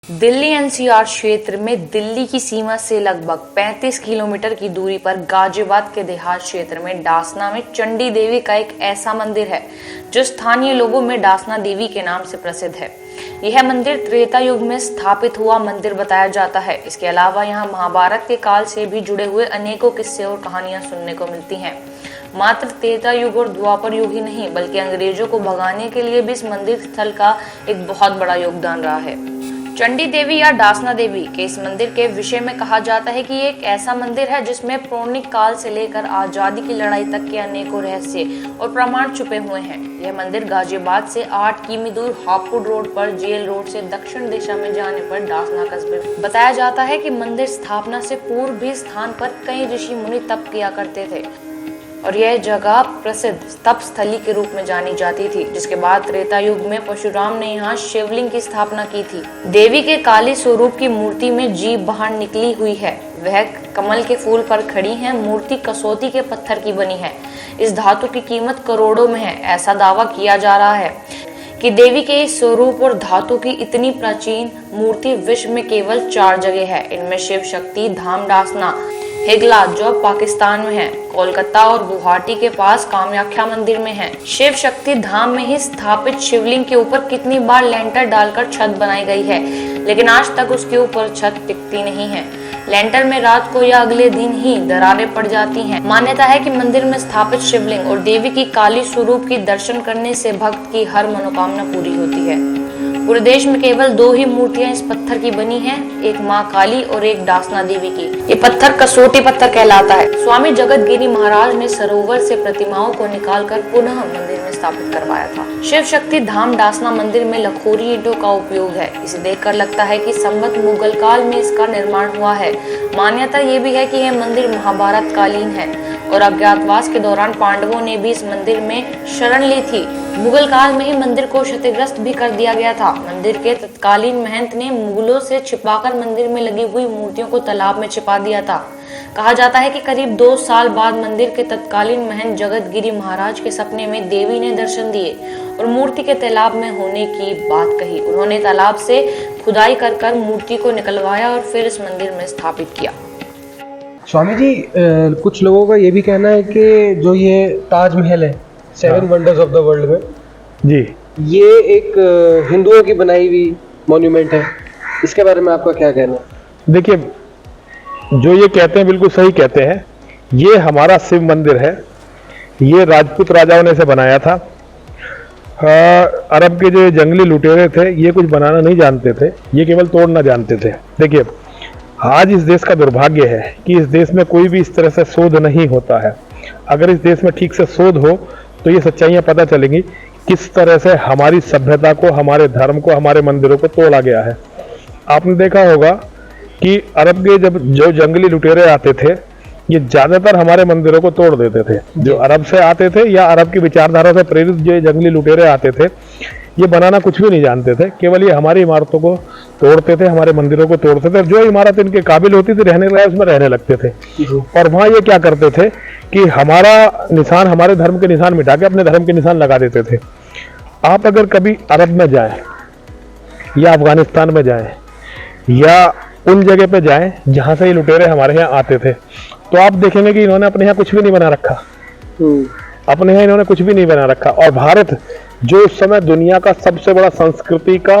Delhi NCR क्षेत्र में दिल्ली की सीमा से लगभग 35 किलोमीटर की दूरी पर गाजियाबाद के देहात क्षेत्र में डासना में चंडी देवी का एक ऐसा मंदिर है जो स्थानीय लोगों में डासना देवी के नाम से प्रसिद्ध है। यह मंदिर त्रेता युग में स्थापित हुआ मंदिर बताया जाता है। इसके अलावा यहाँ महाभारत के काल से भी जुड़े हुए अनेकों किस्से और कहानियां सुनने को मिलती हैं। मात्र त्रेता युग और द्वापर युग ही नहीं बल्कि अंग्रेजों को भगाने के लिए भी इस मंदिर स्थल का एक बहुत बड़ा योगदान रहा है। चंडी देवी या डासना देवी के इस मंदिर के विषय में कहा जाता है कि ये एक ऐसा मंदिर है जिसमें पौराणिक काल से लेकर आजादी की लड़ाई तक के अनेकों रहस्य और प्रमाण छुपे हुए हैं। यह मंदिर गाजियाबाद से 8 किमी दूर हापुड़ रोड पर जेल रोड से दक्षिण दिशा में जाने पर डासना कस्बे बताया जाता है कि मंदिर स्थापना से पूर्व भी स्थान पर कई ऋषि मुनि तप किया करते थे और यह जगह प्रसिद्ध तप स्थली के रूप में जानी जाती थी, जिसके बाद त्रेता युग में परशुराम ने यहाँ शिवलिंग की स्थापना की थी। देवी के काली स्वरूप की मूर्ति में जीभ बाहर निकली हुई है। वह कमल के फूल पर खड़ी है। मूर्ति कसौती के पत्थर की बनी है। इस धातु की कीमत करोड़ों में है। ऐसा दावा किया जा रहा है कि देवी के इस स्वरूप और धातु की इतनी प्राचीन मूर्ति विश्व में केवल 4 जगह है। इनमें शिव शक्ति धाम डासना हिगला जो पाकिस्तान में है, कोलकाता और गुवाहाटी के पास कामाख्या मंदिर में है। शिव शक्ति धाम में ही स्थापित शिवलिंग के ऊपर कितनी बार लेंटर डालकर छत बनाई गई है, लेकिन आज तक उसके ऊपर छत टिकती नहीं है। लेंटर में रात को या अगले दिन ही दरारें पड़ जाती हैं। मान्यता है कि मंदिर में स्थापित शिवलिंग और देवी की काली स्वरूप की दर्शन करने से भक्त की हर मनोकामना पूरी होती है। पूरे देश में केवल 2 ही मूर्तियां इस पत्थर की बनी हैं, एक मां काली और एक डासना देवी की। ये पत्थर कसौटी पत्थर कहलाता है। स्वामी जगतगिरी महाराज ने सरोवर से प्रतिमाओं को निकालकर पुनः मंदिर में स्थापित करवाया था। शिव शक्ति धाम डासना मंदिर में लखोरी ईंटों का उपयोग है। इसे देखकर लगता है कि संवत मुगल काल में इसका निर्माण हुआ है। मान्यता ये भी है कि यह मंदिर महाभारत कालीन है और अज्ञातवास के दौरान पांडवों ने भी इस मंदिर में शरण ली थी। मुगल काल में ही मंदिर को क्षतिग्रस्त भी कर दिया गया था। मंदिर के तत्कालीन महंत ने मुगलों से छिपाकर मंदिर में लगी हुई मूर्तियों को तालाब में छिपा दिया था। कहा जाता है कि करीब 2 साल बाद मंदिर के तत्कालीन महंत जगतगिरी महाराज के सपने में देवी ने दर्शन दिए और मूर्ति के तालाब में होने की बात कही। उन्होंने तालाब से खुदाई कर मूर्ति को निकलवाया और फिर इस मंदिर में स्थापित किया। स्वामी जी, कुछ लोगों का ये भी कहना है कि जो ये ताजमहल है 7 वंडर्स ऑफ द वर्ल्ड में जी, ये एक हिंदुओं की बनाई हुई मॉन्यूमेंट है। इसके बारे में आपका क्या कहना है? देखिए, जो ये कहते हैं बिल्कुल सही कहते हैं। ये हमारा शिव मंदिर है। ये राजपूत राजाओं ने इसे बनाया था। अरब के जो जंगली लुटेरे थे ये कुछ बनाना नहीं जानते थे, ये केवल तोड़ना जानते थे। देखिए, आज इस देश का दुर्भाग्य है कि इस देश में कोई भी इस तरह से शोध नहीं होता है। अगर इस देश में ठीक से शोध हो तो ये सच्चाइयाँ पता चलेंगी किस तरह से हमारी सभ्यता को, हमारे धर्म को, हमारे मंदिरों को तोड़ा गया है। आपने देखा होगा कि अरब के जब जो जंगली लुटेरे आते थे ये ज्यादातर हमारे मंदिरों को तोड़ देते थे। जो अरब से आते थे या अरब की विचारधारा से प्रेरित जो जंगली लुटेरे आते थे ये बनाना कुछ भी नहीं जानते थे, केवल ये हमारी इमारतों को तोड़ते थे, हमारे मंदिरों को तोड़ते थे। जो इमारत इनके काबिल होती थी रहने लायक उसमें रहने लगते थे। और वहाँ ये क्या करते थे कि हमारा निशान, हमारे धर्म के निशान मिटा के अपने धर्म के निशान लगा देते थे। आप अगर कभी अरब में जाएं या अफगानिस्तान में जाएं या उन जगह पे जाएं जहाँ से ये लुटेरे हमारे यहाँ आते थे तो आप देखेंगे कि इन्होंने अपने यहाँ कुछ भी नहीं बना रखा। अपने यहाँ इन्होंने कुछ भी नहीं बना रखा। और भारत जो उस समय दुनिया का सबसे बड़ा संस्कृति का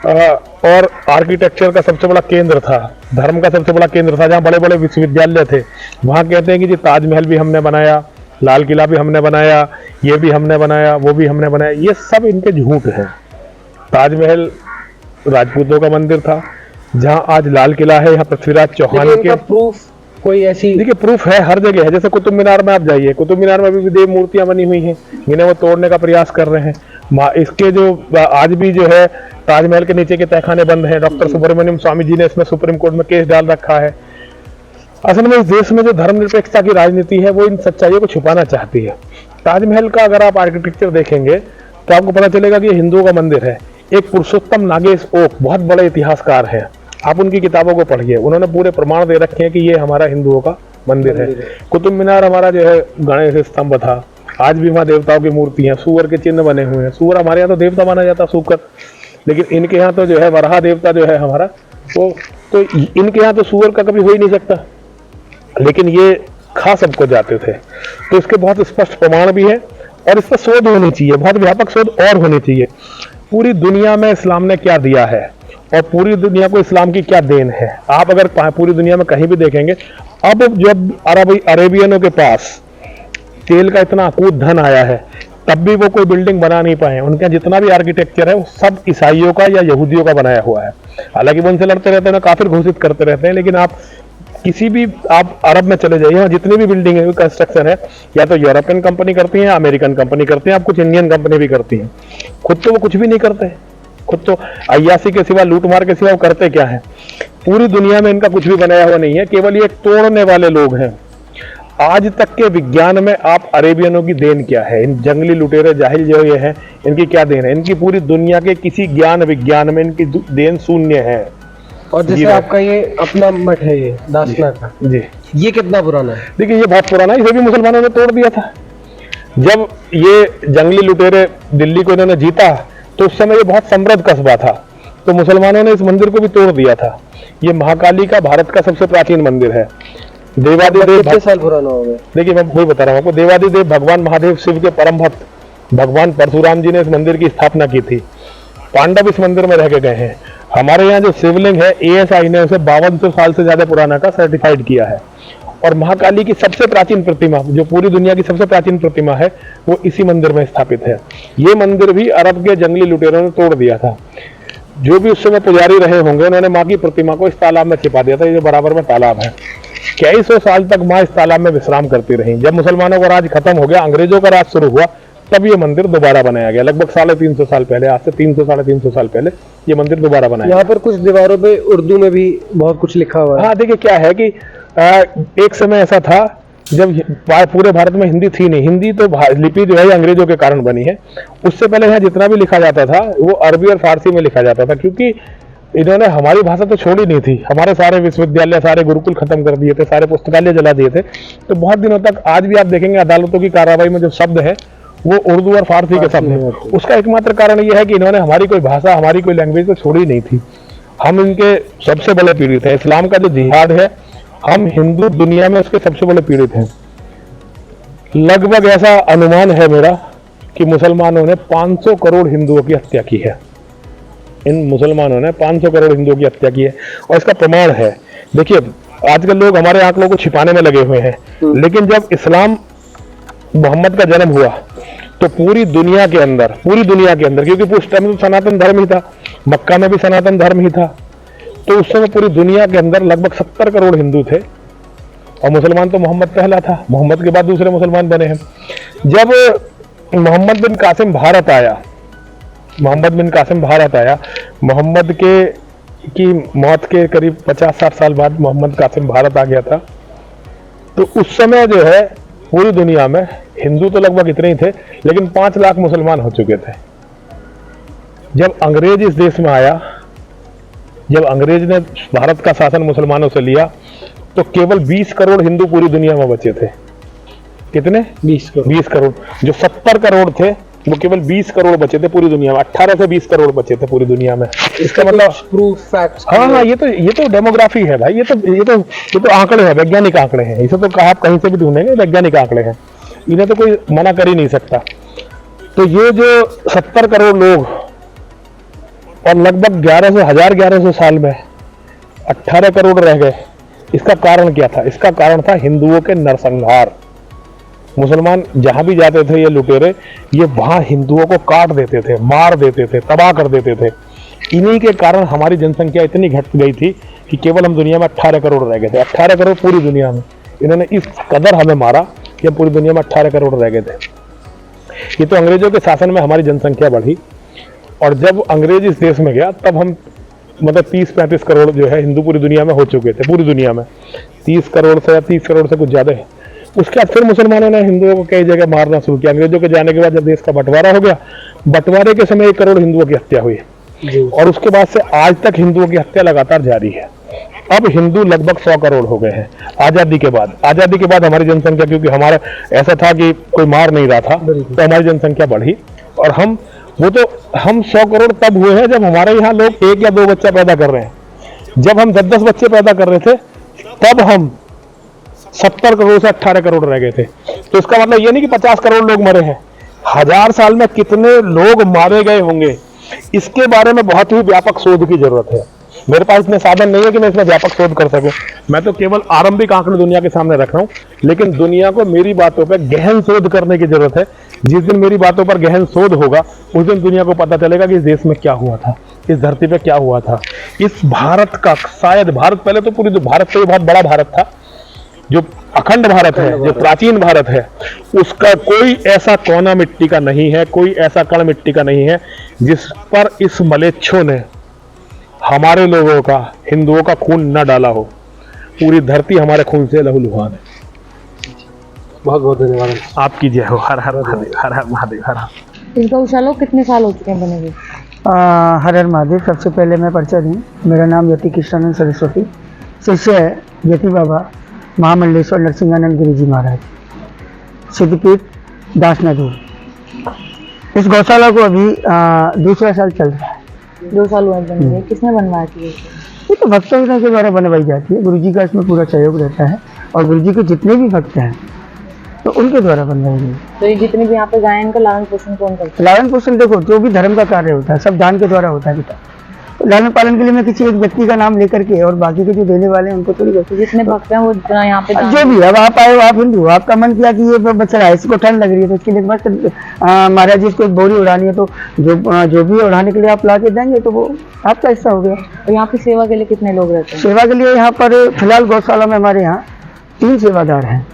और आर्किटेक्चर का सबसे बड़ा केंद्र था, धर्म का सबसे बड़ा केंद्र था, जहाँ बड़े बड़े विश्वविद्यालय थे, वहाँ कहते हैं कि जी ताजमहल भी हमने बनाया, लाल किला भी हमने बनाया, ये भी हमने बनाया, वो भी हमने बनाया। ये सब इनके झूठ है। ताजमहल राजपूतों का मंदिर था, जहाँ आज लाल किला है, यहाँ पृथ्वीराज चौहान के प्रूफ कोई ऐसी, देखिए प्रूफ है हर जगह है। जैसे कुतुब मीनार में आप जाइए, कुतुब मीनार में भी देव मूर्तियां बनी हुई हैं, इन्हें वो तोड़ने का प्रयास कर रहे हैं। इसके जो आज भी जो है ताजमहल के नीचे के तहखाने बंद हैं। डॉक्टर सुब्रमण्यम स्वामी जी ने इसमें सुप्रीम कोर्ट में केस डाल रखा है। असल में इस देश में जो धर्मनिरपेक्षता की राजनीति है वो इन सच्चाइयों को छुपाना चाहती है। ताजमहल का अगर आप आर्किटेक्चर देखेंगे तो आपको पता चलेगा कि ये हिंदुओं का मंदिर है। एक पुरुषोत्तम नागेश ओक बहुत बड़े इतिहासकार हैं, आप उनकी किताबों को पढ़िए, उन्होंने पूरे प्रमाण दे रखे हैं कि ये हमारा हिंदुओं का मंदिर है। कुतुब मीनार हमारा जो है गणेश स्तंभ था, आज भी वहाँ देवताओं की मूर्ति है, सूअर के चिन्ह बने हुए हैं। सूअर हमारे यहाँ तो देवता माना जाता, सूकर। लेकिन इनके यहाँ तो जो है वराह देवता जो है हमारा, वो तो इनके यहाँ तो सूअर का कभी हो ही नहीं सकता, लेकिन ये खा सबको जाते थे। तो इसके बहुत स्पष्ट प्रमाण भी है और इस पर शोध होनी चाहिए, बहुत व्यापक शोध और होनी चाहिए। पूरी दुनिया में इस्लाम ने क्या दिया है और पूरी दुनिया को इस्लाम की क्या देन है। आप अगर पूरी दुनिया में कहीं भी देखेंगे, अब जब अरेबियनों के पास तेल का इतना अकूत धन आया है, तब भी वो कोई बिल्डिंग बना नहीं पाए। उनके जितना भी आर्किटेक्चर है वो सब ईसाइयों का या यहूदियों का बनाया हुआ है। हालांकि वो उनसे लड़ते रहते हैं, काफिर घोषित करते रहते हैं, लेकिन आप किसी भी आप अरब में चले जाइए, जितनी भी बिल्डिंग है कंस्ट्रक्शन है, या तो यूरोपियन कंपनी करती है, अमेरिकन कंपनी करती है, आप कुछ इंडियन कंपनी भी करती हैं। खुद तो वो कुछ भी नहीं करते, खुद तो अय्यासी के सिवा, लूटमार के सिवा वो करते क्या है। पूरी दुनिया में इनका कुछ भी बनाया हुआ नहीं है, केवल ये तोड़ने वाले लोग हैं। आज तक के विज्ञान में आप अरेबियनों की देन क्या है, इन जंगली लुटेरे जाहिल जो ये हैं, इनकी क्या देन है। इनकी पूरी दुनिया के किसी ज्ञान विज्ञान में इनकी देन शून्य है। और जैसे आपका ये अपना मठ है, ये दासना का जी, ये कितना पुराना है? देखिए ये बहुत पुराना है, इसे भी मुसलमानों ने तोड़ दिया था। जब ये जंगली लुटेरे दिल्ली को इन्होंने जीता तो उस समय ये बहुत समृद्ध कस्बा था, तो मुसलमानों ने इस मंदिर को भी तोड़ दिया था। ये महाकाली का भारत का सबसे प्राचीन मंदिर है। देवादिदेव कितने साल पुराना हो गया? देखिए मैं वही बता रहा हूँ आपको, देवादिदेव भगवान महादेव शिव के परम भक्त भगवान परशुराम जी ने इस मंदिर की स्थापना की थी। पांडव इस मंदिर में रह के गए हैं। हमारे यहाँ जो शिवलिंग है, ASI ने उसे 5200 साल से ज्यादा पुराना का सर्टिफाइड किया है। और महाकाली की सबसे प्राचीन प्रतिमा, जो पूरी दुनिया की सबसे प्राचीन प्रतिमा है, वो इसी मंदिर में स्थापित है। ये मंदिर भी अरब के जंगली लुटेरों ने तोड़ दिया था। जो भी उस समय पुजारी रहे होंगे, उन्होंने माँ की प्रतिमा को इस तालाब में छिपा दिया था। ये बराबर में तालाब है। कई सौ साल तक माँ इस तालाब में विश्राम करती रही। जब मुसलमानों का राज खत्म हो गया, अंग्रेजों का राज शुरू हुआ, तब ये मंदिर दोबारा बनाया गया। लगभग 350 साल पहले, आज से 300-350 साल पहले ये मंदिर दोबारा बनाया। यहाँ पर कुछ दीवारों पे उर्दू में भी बहुत कुछ लिखा हुआ है। हाँ देखिए क्या है कि एक समय ऐसा था जब पूरे भारत में हिंदी थी नहीं। हिंदी तो लिपि जो है अंग्रेजों के कारण बनी है। उससे पहले यहाँ जितना भी लिखा जाता था वो अरबी और फारसी में लिखा जाता था, क्योंकि इन्होंने हमारी भाषा तो छोड़ी नहीं थी। हमारे सारे विश्वविद्यालय, सारे गुरुकुल खत्म कर दिए थे, सारे पुस्तकालय जला दिए थे। तो बहुत दिनों तक, आज भी आप देखेंगे अदालतों की कार्रवाई में जो शब्द है वो उर्दू और फारसी के शब्द हैं। उसका एकमात्र कारण यह है कि इन्होंने हमारी कोई भाषा, हमारी कोई लैंग्वेज तो छोड़ी नहीं थी। हम इनके सबसे बड़े पीड़ित हैं। इस्लाम का जो जिहाद है, हम हिंदू दुनिया में उसके सबसे बड़े पीड़ित हैं। लगभग ऐसा अनुमान है मेरा कि मुसलमानों ने 500 करोड़ हिंदुओं की हत्या की है। इन मुसलमानों ने 500 करोड़ हिंदुओं की हत्या की है और इसका प्रमाण है। देखिए आजकल लोग हमारे आंकड़ों को छिपाने में लगे हुए हैं, लेकिन जब इस्लाम, मोहम्मद का जन्म हुआ तो पूरी दुनिया के अंदर, क्योंकि उस टाइम में तो सनातन धर्म ही था, मक्का में भी सनातन धर्म ही था, तो उस समय पूरी दुनिया के अंदर लगभग 70 करोड़ हिंदू थे और मुसलमान तो मोहम्मद पहला था। मोहम्मद के बाद दूसरे मुसलमान बने हैं। जब मोहम्मद बिन कासिम भारत आया, मोहम्मद की मौत के करीब 50-60 साल बाद मोहम्मद कासिम भारत आ गया था। तो उस समय जो है पूरी दुनिया में हिंदू तो लगभग इतने ही थे, लेकिन 5 लाख मुसलमान हो चुके थे। जब अंग्रेज इस देश में आया, जब अंग्रेज ने भारत का शासन मुसलमानों से लिया, तो केवल 20 करोड़ हिंदू पूरी दुनिया में बचे थे। कितने? 20 करोड़। जो 70 करोड़ थे वो केवल 20 करोड़ बचे थे पूरी दुनिया में। 18 से 20 करोड़ बचे थे पूरी दुनिया में। इसका मतलब प्रूफ, फैक्ट्स? हाँ, ये तो डेमोग्राफी है भाई। ये तो आंकड़े हैं, वैज्ञानिक आंकड़े हैं। इसे तो आप कहीं से भी ढूंढेंगे, वैज्ञानिक आंकड़े हैं। इन्हें तो कोई मना कर ही नहीं सकता। तो ये जो 70 करोड़ लोग और लगभग 1100 साल में 18 करोड़ रह गए, इसका कारण क्या था? इसका कारण था हिंदुओं के नरसंहार। मुसलमान जहां भी जाते थे ये लुटेरे, ये वहां हिंदुओं को काट देते थे, मार देते थे, तबाह कर देते थे। इन्हीं के कारण हमारी जनसंख्या इतनी घट गई थी कि केवल हम दुनिया में 18 करोड़ रह गए थे। 18 करोड़ पूरी दुनिया में। इन्होंने इस कदर हमें मारा कि पूरी दुनिया में 18 करोड़ रह गए थे। ये तो अंग्रेजों के शासन में हमारी जनसंख्या बढ़ी, और जब अंग्रेज इस देश में गया तब हम मतलब 30-35 करोड़ जो है हिंदू पूरी दुनिया में हो चुके थे। पूरी दुनिया में 30 करोड़ से या 30 करोड़ से कुछ ज्यादा है। उसके बाद फिर मुसलमानों ने हिंदुओं को कई जगह मारना शुरू किया। अंग्रेजों के जाने के बाद जब देश का बंटवारा हो गया, बंटवारे के समय 1 करोड़ हिंदुओं की हत्या हुई, और उसके बाद से आज तक हिंदुओं की हत्या लगातार जारी है। अब हिंदू लगभग 100 करोड़ हो गए हैं आजादी के बाद। हमारी जनसंख्या, क्योंकि हमारा ऐसा था कि कोई मार नहीं रहा था, तो हमारी जनसंख्या बढ़ी और हम वो तो हम 100 करोड़ तब हुए हैं जब हमारे यहाँ लोग 1 या 2 बच्चा पैदा कर रहे हैं। जब हम 10-10 बच्चे पैदा कर रहे थे तब हम 70 करोड़ से 18 करोड़ रह गए थे। तो इसका मतलब ये नहीं कि 50 करोड़ लोग मरे हैं। 1000 साल में कितने लोग मारे गए होंगे, इसके बारे में बहुत ही व्यापक शोध की जरूरत है। मेरे पास इतने साधन नहीं है कि मैं इसमें व्यापक शोध कर सकूं। मैं तो केवल आरंभिक आंकड़े दुनिया के सामने रख रहा हूं, लेकिन दुनिया को मेरी बातों पर गहन शोध करने की जरूरत है। जिस दिन मेरी बातों पर गहन शोध होगा उस दिन दुनिया को पता चलेगा कि इस देश में क्या हुआ था, इस धरती पे क्या हुआ था। इस भारत का, शायद भारत पहले तो पूरी भारत से बहुत बड़ा भारत था, जो अखंड भारत है, जो प्राचीन भारत है, उसका कोई ऐसा कोना मिट्टी का नहीं है, कोई ऐसा कण मिट्टी का नहीं है जिस पर इस मलेच्छों ने हमारे लोगों का, हिंदुओं का खून न डाला हो। पूरी धरती हमारे खून से लहूलुहान है। बहुत बहुत धन्यवाद। आपकी जय हो। हर हर महादेव, हर हर महादेव, हर हर। इस गौशाला को कितने साल हो चुके हैं बने हुए? हर हर महादेव। सबसे पहले मैं परिचय दूँ, मेरा नाम यति कृष्णानंद सरस्वती, शिष्य है यति बाबा महामंडलेश्वर नरसिंहानंद गिरी जी महाराज, सिद्धपीठ दासनगर। इस गौशाला को अभी दूसरा साल चल रहा है। 2 साल हुए बने हुए। किसने बनवाया थी? ये तो भक्तों के द्वारा बनवाई जाती है, गुरु जी का इसमें पूरा सहयोग रहता है और गुरु जी के जितने भी भक्त हैं तो उनके द्वारा बनवाई गई। तो ये जितने भी यहाँ पे गाय हैं इनका लालन पोषण कौन करता है? लालन पोषण देखो, जो भी धर्म का कार्य होता है सब दान के द्वारा होता है बेटा। तो लालन पालन के लिए मैं किसी एक व्यक्ति का नाम लेकर के और बाकी के जो देने वाले हैं उनको थोड़ी करती। जितने भक्त हैं वो यहाँ पे जो भी, अब आप आए हो, आप हिंदू, आपका मन किया कि ये बच्चा है, इसको ठंड लग रही है तो इसके लिए मस्त महाराज जी इसको एक बोरी उड़ानी है, तो जो भी उड़ाने के लिए आप ला के देंगे तो वो आपका हिस्सा हो गया। और यहाँ पे सेवा के लिए कितने लोग रहते हैं? सेवा के लिए यहाँ पर फिलहाल गौशाला में हमारे यहाँ 3 सेवादार हैं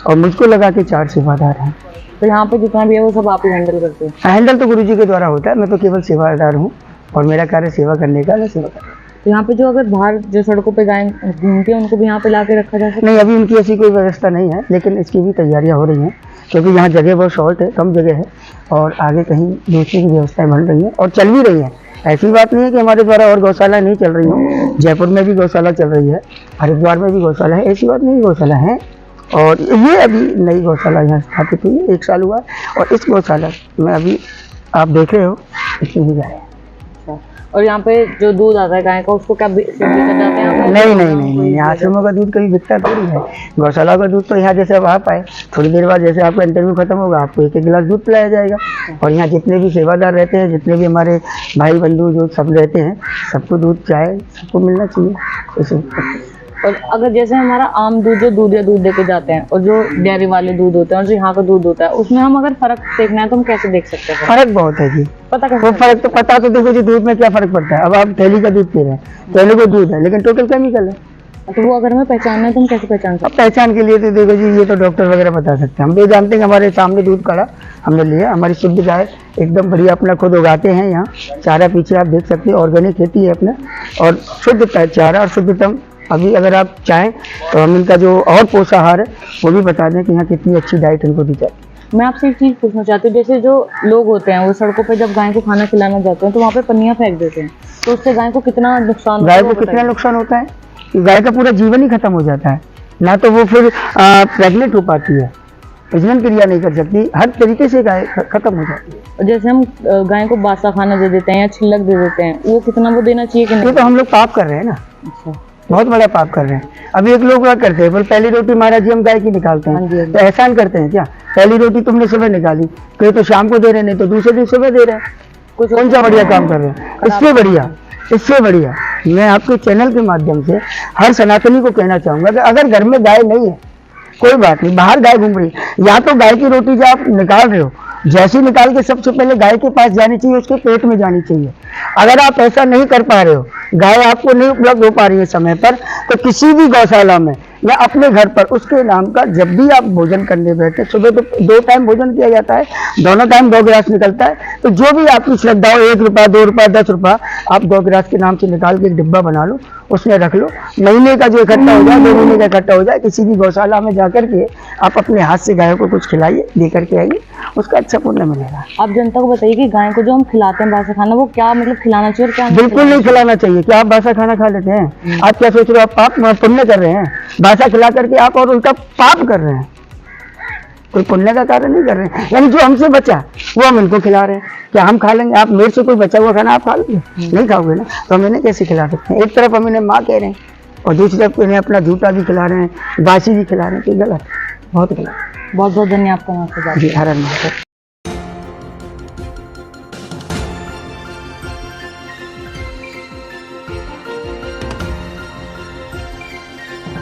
और मुझको लगा के 4 सेवादार हैं। तो यहाँ पे जितना भी है वो सब आप ही हैंडल करते हैं? हैंडल तो गुरु जी के द्वारा होता है, मैं तो केवल सेवादार हूँ और मेरा कार्य सेवा करने का, मैं सेवा करता हूँ। तो यहाँ पे जो अगर बाहर जो सड़कों पे गाय घूमती है उनको भी यहाँ पे ला के रखा जा सकता है? नहीं, अभी उनकी ऐसी कोई व्यवस्था नहीं है, लेकिन इसकी भी तैयारियां हो रही हैं क्योंकि यहाँ जगह बहुत शॉर्ट है, कम जगह है और आगे कहीं दूसरी की व्यवस्थाएं बन रही हैं और चल भी रही हैं। ऐसी बात नहीं है कि हमारे द्वारा और गौशाला नहीं चल रही हो। जयपुर में भी गौशाला चल रही है, हरिद्वार में भी गौशाला है, ऐसी बात नहीं, गौशाला है। और ये अभी नई गौशाला यहाँ स्थापित हुई है, 1 साल हुआ है और इस गौशाला में अभी आप देख रहे हो इसमें ही गाय है। और यहाँ पे जो दूध आता है गाय का उसको क्या बेचा जाता है? नहीं, आश्रमों का दूध कभी बिकता थोड़ी है। गौशाला का दूध तो यहाँ जैसे अब आप आए, थोड़ी देर बाद जैसे आपका इंटरव्यू खत्म होगा आपको 1-1 गिलास दूध पिलाया जाएगा। और यहाँ जितने भी सेवादार रहते हैं, जितने भी हमारे भाई बंधु जो सब रहते हैं, सबको दूध चाय सबको मिलना चाहिए इसे। और अगर जैसे हमारा आम दूध जो दूध या दूध देके जाते हैं और जो डेयरी वाले दूध होते हैं और जो यहाँ का दूध होता है, उसमें हम अगर फर्क देखना है तो हम कैसे देख सकते हैं? फर्क बहुत है जी। पता कैसे? वो फर्क तो पता तो देखो जी, दूध में क्या फर्क पड़ता है। अब आप थैली का दूध पी रहे हैं, थैली का दूध है लेकिन टोटल केमिकल है। तो वो अगर हमें पहचानना है तो हम कैसे पहचान सकते अब पहचान के लिए तो देखो जी, ये तो डॉक्टर वगैरह बता सकते हैं। हम ये जानते हैं कि हमारे सामने दूध काढ़ा हमने लिया, हमारी शुद्ध गाय एकदम बढ़िया अपना खुद उगाते हैं। यहाँ चारा पीछे आप देख सकते हैं, ऑर्गेनिक खेती है अपना और शुद्ध चारा और शुद्धतम। अभी अगर आप चाहें तो हम इनका जो और पोषाहार है वो भी बता दें कि यहाँ कितनी अच्छी डाइट इनको दी जाती है। मैं आपसे एक चीज़ पूछना चाहती हूँ, जैसे जो लोग होते हैं वो सड़कों पे जब गाय को खाना खिलाना जाते हैं तो वहाँ पे पन्नियाँ फेंक देते हैं, तो उससे गाय को कितना नुकसान होता है? गाय को कितना नुकसान होता है कि गाय का पूरा जीवन ही खत्म हो जाता है। ना तो वो फिर प्रेग्नेंट हो पाती है, प्रजनन क्रिया नहीं कर सकती, हर तरीके से गाय खत्म हो जाती है। और जैसे हम गाय को बासा खाना दे देते हैं या छिलक दे देते हैं, वो कितना वो देना चाहिए कि नहीं? ये तो हम लोग पाप कर रहे हैं ना, अच्छा, बहुत बड़ा पाप कर रहे हैं। अभी एक लोग क्या करते हैं, पहली रोटी महाराज जी हम गाय की निकालते हैं तो एहसान करते हैं क्या? पहली रोटी तुमने सुबह निकाली, कहीं तो शाम को दे रहे, नहीं तो दूसरे दिन सुबह दे रहे हैं। कुछ कौन सा बढ़िया काम कर रहे हैं? इससे बढ़िया मैं आपके चैनल के माध्यम से हर सनातनी को कहना चाहूंगा कि अगर घर में गाय नहीं है कोई बात नहीं, बाहर गाय घूम रही है, या तो गाय की रोटी जो आप निकाल रहे हो, जैसे निकाल के सबसे पहले गाय के पास जानी चाहिए, उसके पेट में जानी चाहिए। अगर आप ऐसा नहीं कर पा रहे हो, गाय आपको नहीं उपलब्ध हो पा रही है समय पर, तो किसी भी गौशाला में या अपने घर पर उसके नाम का जब भी आप भोजन करने बैठे, सुबह तो 2 टाइम भोजन किया जाता है, दोनों टाइम 2 गिलास निकलता है, तो जो भी आपकी श्रद्धा हो, 1 रुपया 2 रुपया 10 रुपया आप 2 गिलास के नाम से निकाल के एक डिब्बा बना लो, उसमें रख लो। महीने का जो इकट्ठा हो जाए, 2 महीने का इकट्ठा हो जाए, किसी भी गौशाला में जाकर के आप अपने हाथ से गायों को कुछ खिलाइए, लेकर के आइए, उसका अच्छा पुण्य मिलेगा। आप जनता को बताइए कि गाय को जो हम खिलाते हैं बासा खाना, वो क्या मतलब खिलाना चाहिए और क्या बिल्कुल नहीं खिलाना चाहिए। क्या आप बासा खाना खा लेते हैं? आप क्या सोच रहे हो आप पाप पुण्य कर रहे हैं? बासा खिला करके आप और उल्टा पाप कर रहे हैं। कोई पुण्य का कार्य नहीं कर रहे हैं। यानी जो हमसे बचा वो हम इनको खिला रहे हैं। क्या हम खा लेंगे? आप मेरे से कोई बचा हुआ खाना आप खा लोगे? नहीं खाओगे ना, तो हम इन्हें कैसे खिला सकते हैं? एक तरफ हम इन्हें माँ कह रहे हैं और दूसरी तरफ इन्हें अपना झूठा भी खिला रहे हैं, बासी भी खिला रहे हैं, तो गलत, बहुत गलत। बहुत बहुत धन्यवाद आपका। जी, हर हर महादेव।